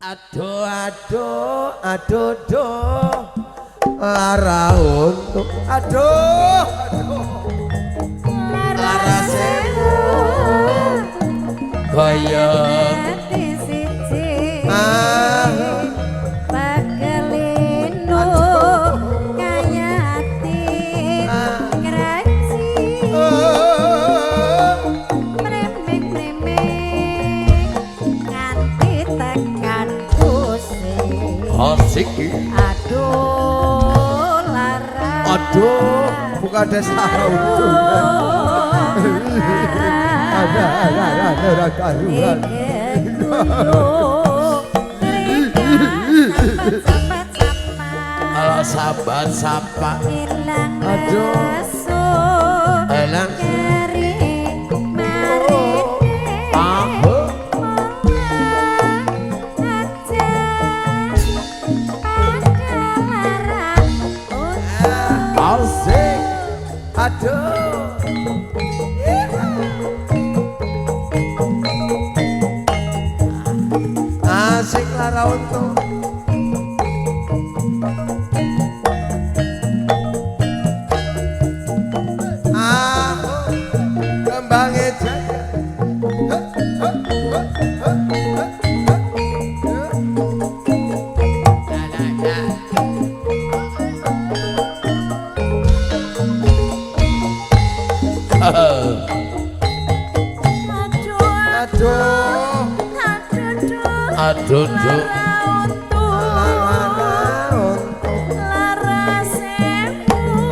Aduh aduh aduh aduh lara untuk aduh aduh lara sewu goyang pagelino kaya ati ngraji mremeng-mremeng nganti tekan pusing asik aduh lara aduh bukan desa untuk ada karuan kalau sahabat sapa aduh elang asik aduh asik lara untuk kembangnya jaya aduh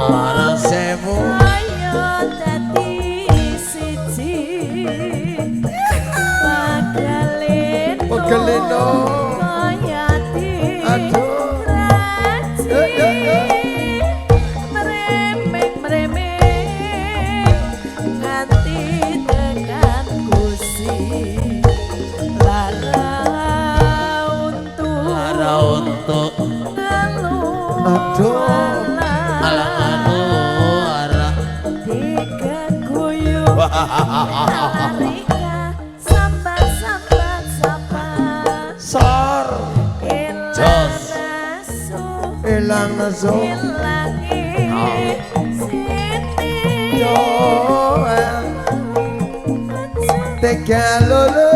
lara sewu ayo dadi siji pagelino kaya ati ngraji mremeng-mremeng nganti tekan gusi lara untuk aduh alang arah tiga guyu Tarika sambat sor ilang nasu ilang nasu siti doang tiga lulu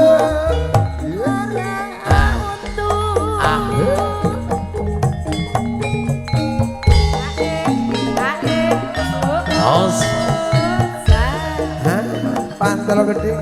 pantel gede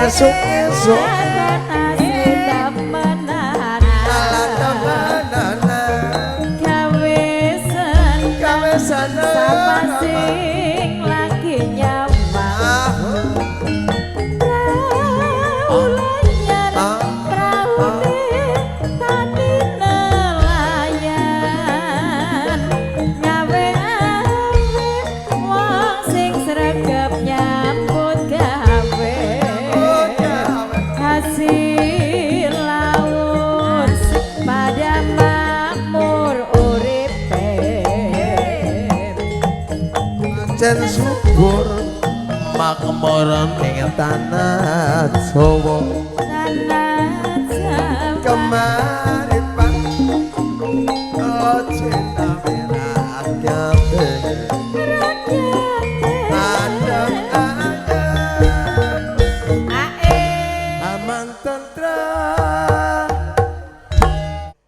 esok sama sing lagi nyawa ulanyar praune tadi nelayan ngawe-awe wong sing sregep nyambut gawe hasil laut pada makmur uripe jen subur makmuran ing tanah Jawa kemaripan cinta merah kabeh aman tentrem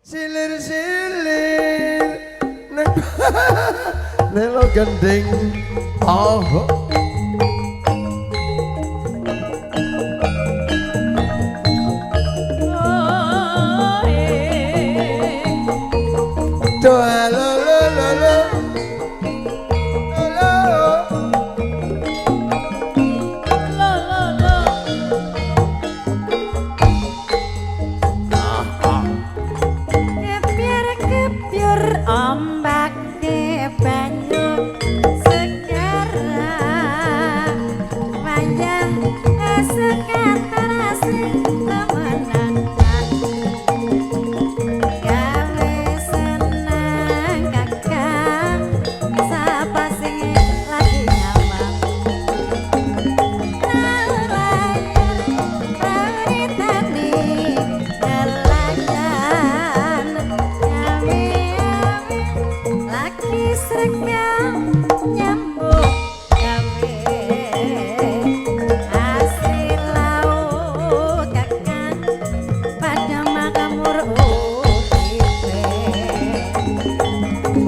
silir-silir nelo gending oh doa lo lo lo lo ombak ke banyu segera wajah sekitar sing temenan gawe senang kakak sapa sing lagi nyaman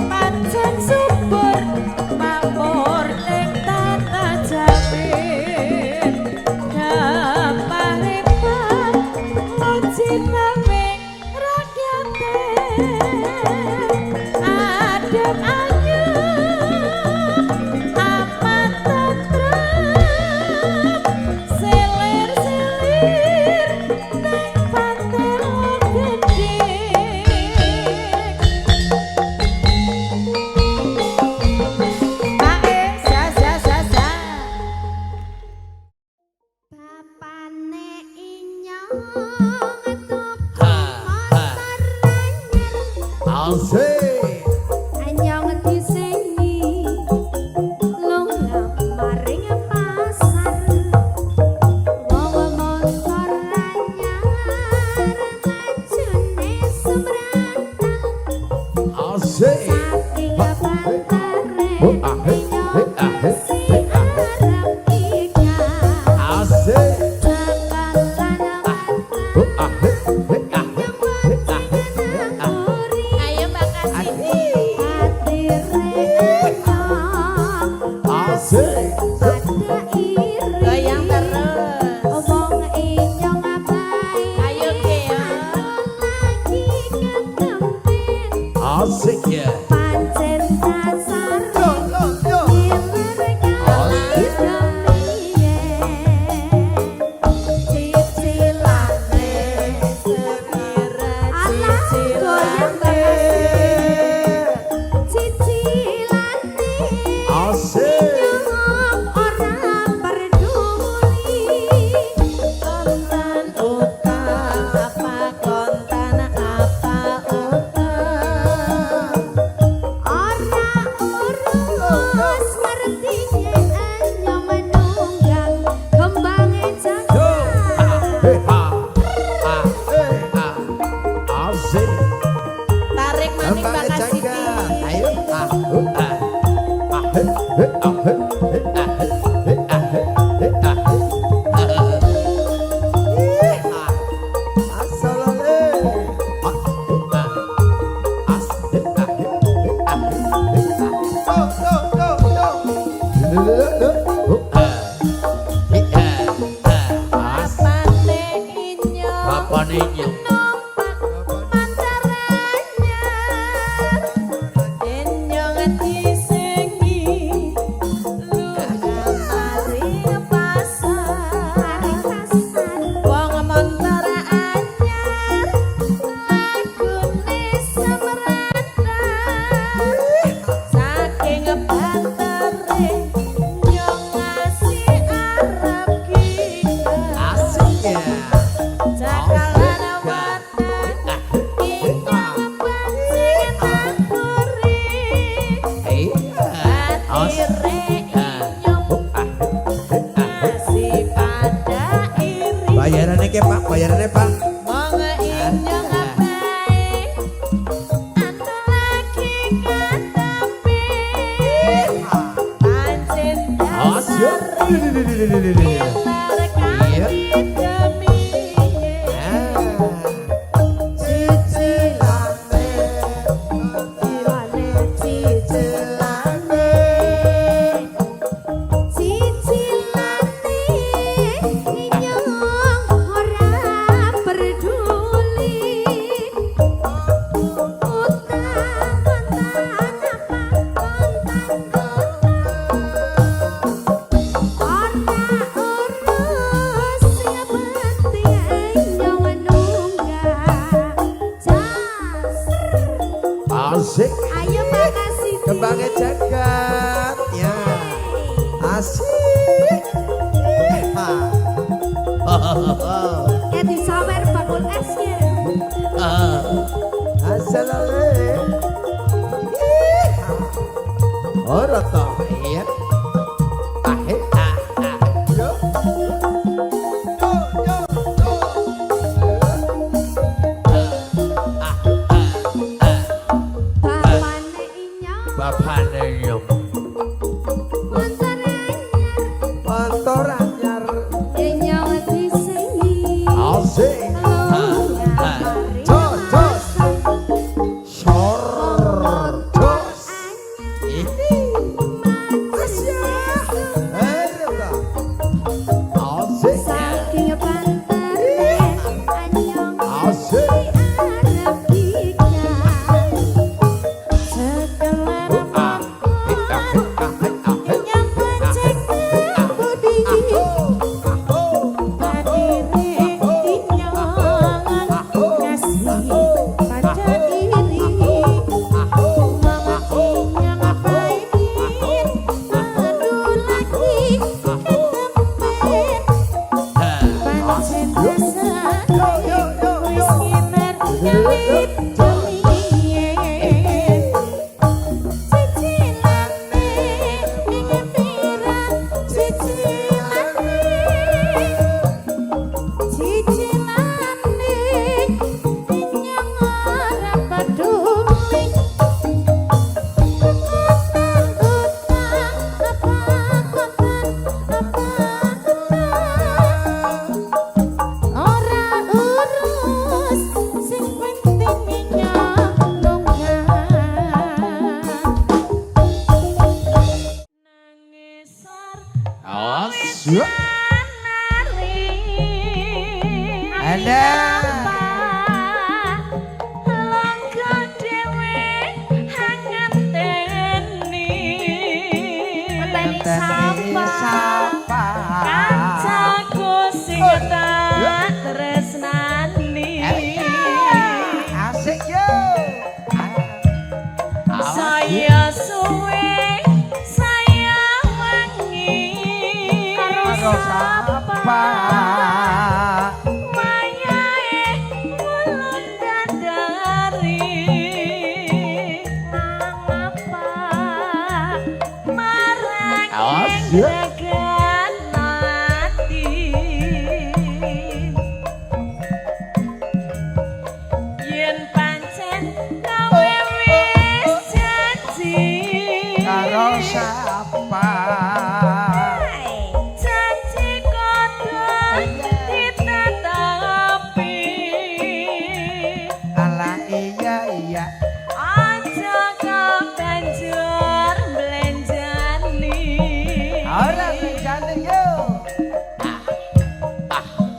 Pancen subur makmur ing tata jamin Daparipun muji naming rakyate Adem ayem aman tentrem Silir-silir ning pantelo gedhe Bapane inyong Asik. anyong disengi lunga maring pasar wong montor anyar majune sembratan Asik. saking pantare Oh, ahek, inyong ahek, si arep ikan Asik. cakalan Oh, ahek, Ayo Mbak Kasini asik. goyang terus Ayo Keo Asik ya. Yo, yo, yo. Asik. Kontan utang apa kontan apa utang Urus ngerti yen anyong menunggang kembange Yo. Ha, he, jagat ha. Ha, he, ha. Asik. tarik maning Mbak Nampaknya Kasini jaga. Ayo. Ah, ah. Ah, he, he, ah, he, he, ah, he, he, ah, he, he, ah, he. Ih, ah. Asalale. Ah, ah. As, he, ah, he, he, ah, he, he, ah. Yo, yo, yo, yo. Lo, lo, lo, lo. Oh, ah. He, ah. As. Apane inyong Bapane inyong. Inyong disengi lunga maring pasar wong montor anyar lagune semratan saking bantere nyong ngasih arep kita Asik ya. cakalan watan inyong pancen angkuri Hey. atire inyong ngasih pada iri Bayarannya ke Pak, bayarannya Pak. wong inyong bae anu lagi katapi pancen Asik. dasar Iya. Ayo makasih. Kembangnya jagat ya. Asik. Ya disawer bakul esnya. Asalale. Ora ta ya. Yo. Bapane inyong. Bapane nyong. Motor anyar. Inyong disengi. Asik. Jos, jos. Sor. Jos. Asik. Saking pantare anyong Asik. arep ikan. Sekelar yang becek budi. Hadiri inyong kasih pada diri. Mama inyong pahit aduh lagi ketempet. Pancen rasane wis kinar nyawit jamiyen. Cicilane ning pira cicilane. Cicilane inyong ora peduli. Ora urus sing penting inyong nangisar Asik. nari Ada. langka dhewe hanganteni Sapa. kancaku sing tak tresnani Asik yo. saya suwe saya wangi Karo sapa. mayae ulun dadari ngapa marang Asik. jagat mati yen pancen kowe wis janji Karo sapa. janji kodon ditetapi Ala iya iya. aja kebanjur blenjani Ora bejane yo.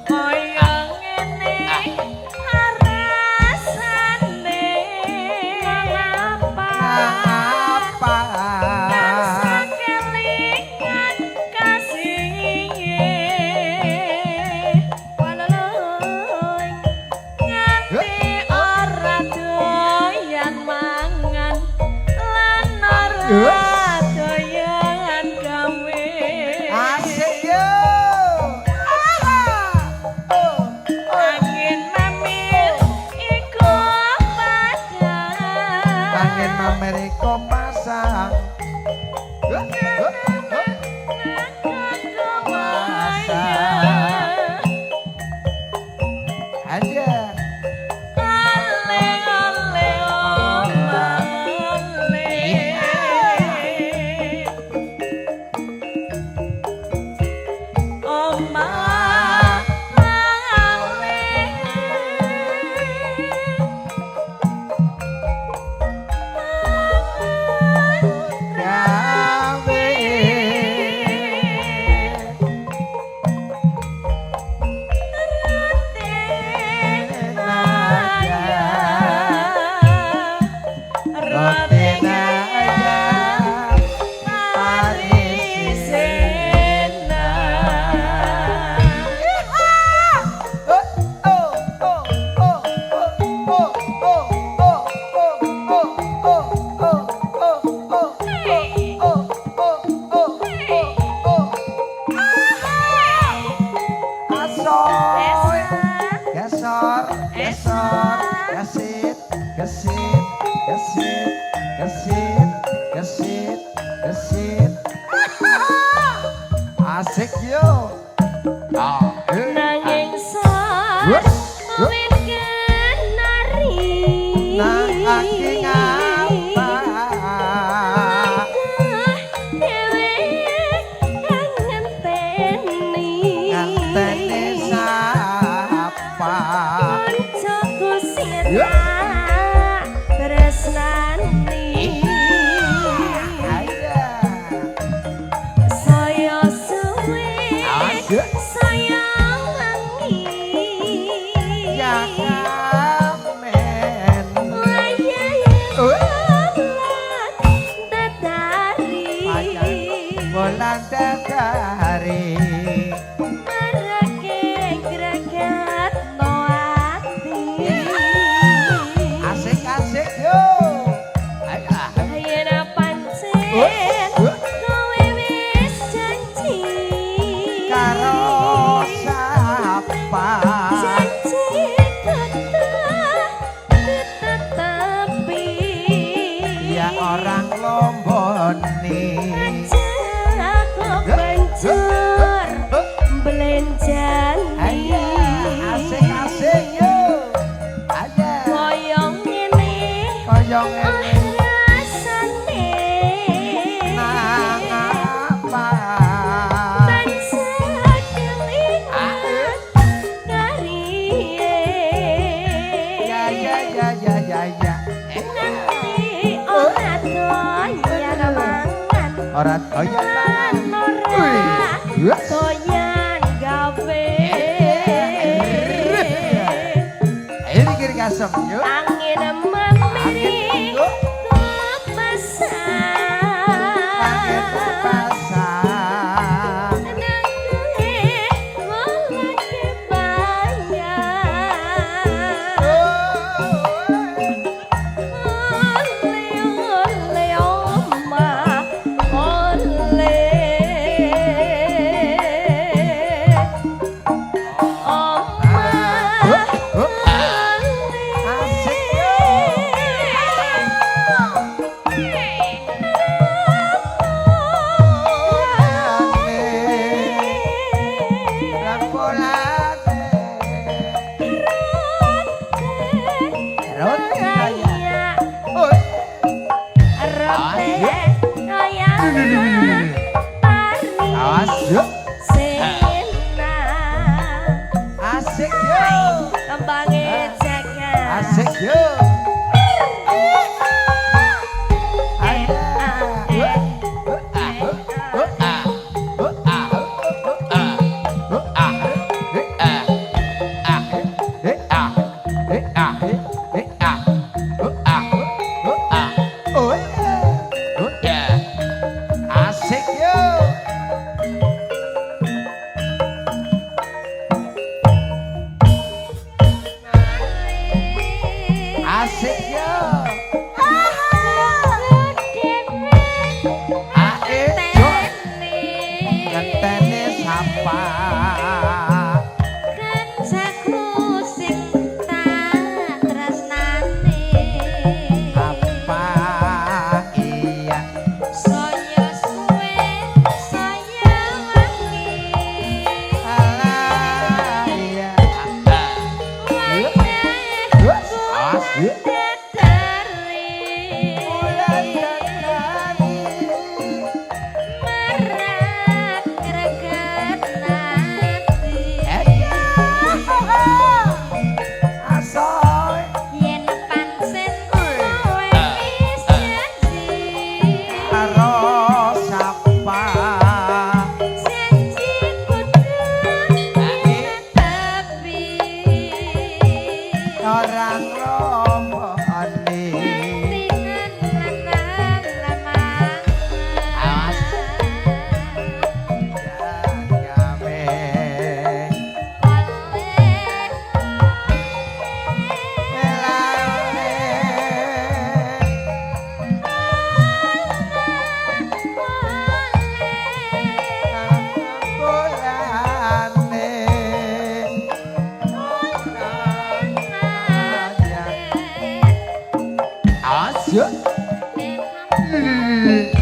kaya ngene rasane ngapa Apa? rasa kelingan kasih waloloy nganti ora doyan mangan lan ora doyan gawe Asik yo. angin mamir iku padang Angin Amerika pasang. Ada. Kesit, kesit, kesit. Asik yo. Nanging Wes, wes. wit kenari Nang aki ngapa? Dewe kang ngenteni Nganteni sapa? Koncoku Ya. sira tresnani Aya. Saya suwe Asik. saya wangi Jakamen. Bulan dadari. Asik asik yo. Ayolah. Karo sapa? Ya orang Lomboni. Ayo asik asik yo. Ayo. Koyong ini Koyong ini. rasane Nang apa? tansah kelingan kariye Ya ya ya ya ya ya. nanti ora doyan mangan Ora toyan mangan. ora Wih. doyan gawe Ayo dikir kasem yuk. angin memiri Yuk. Pakai pasar pasang. Asik Awas yuk. Asik yuk. Asik yuk. Asik yuk. Lili.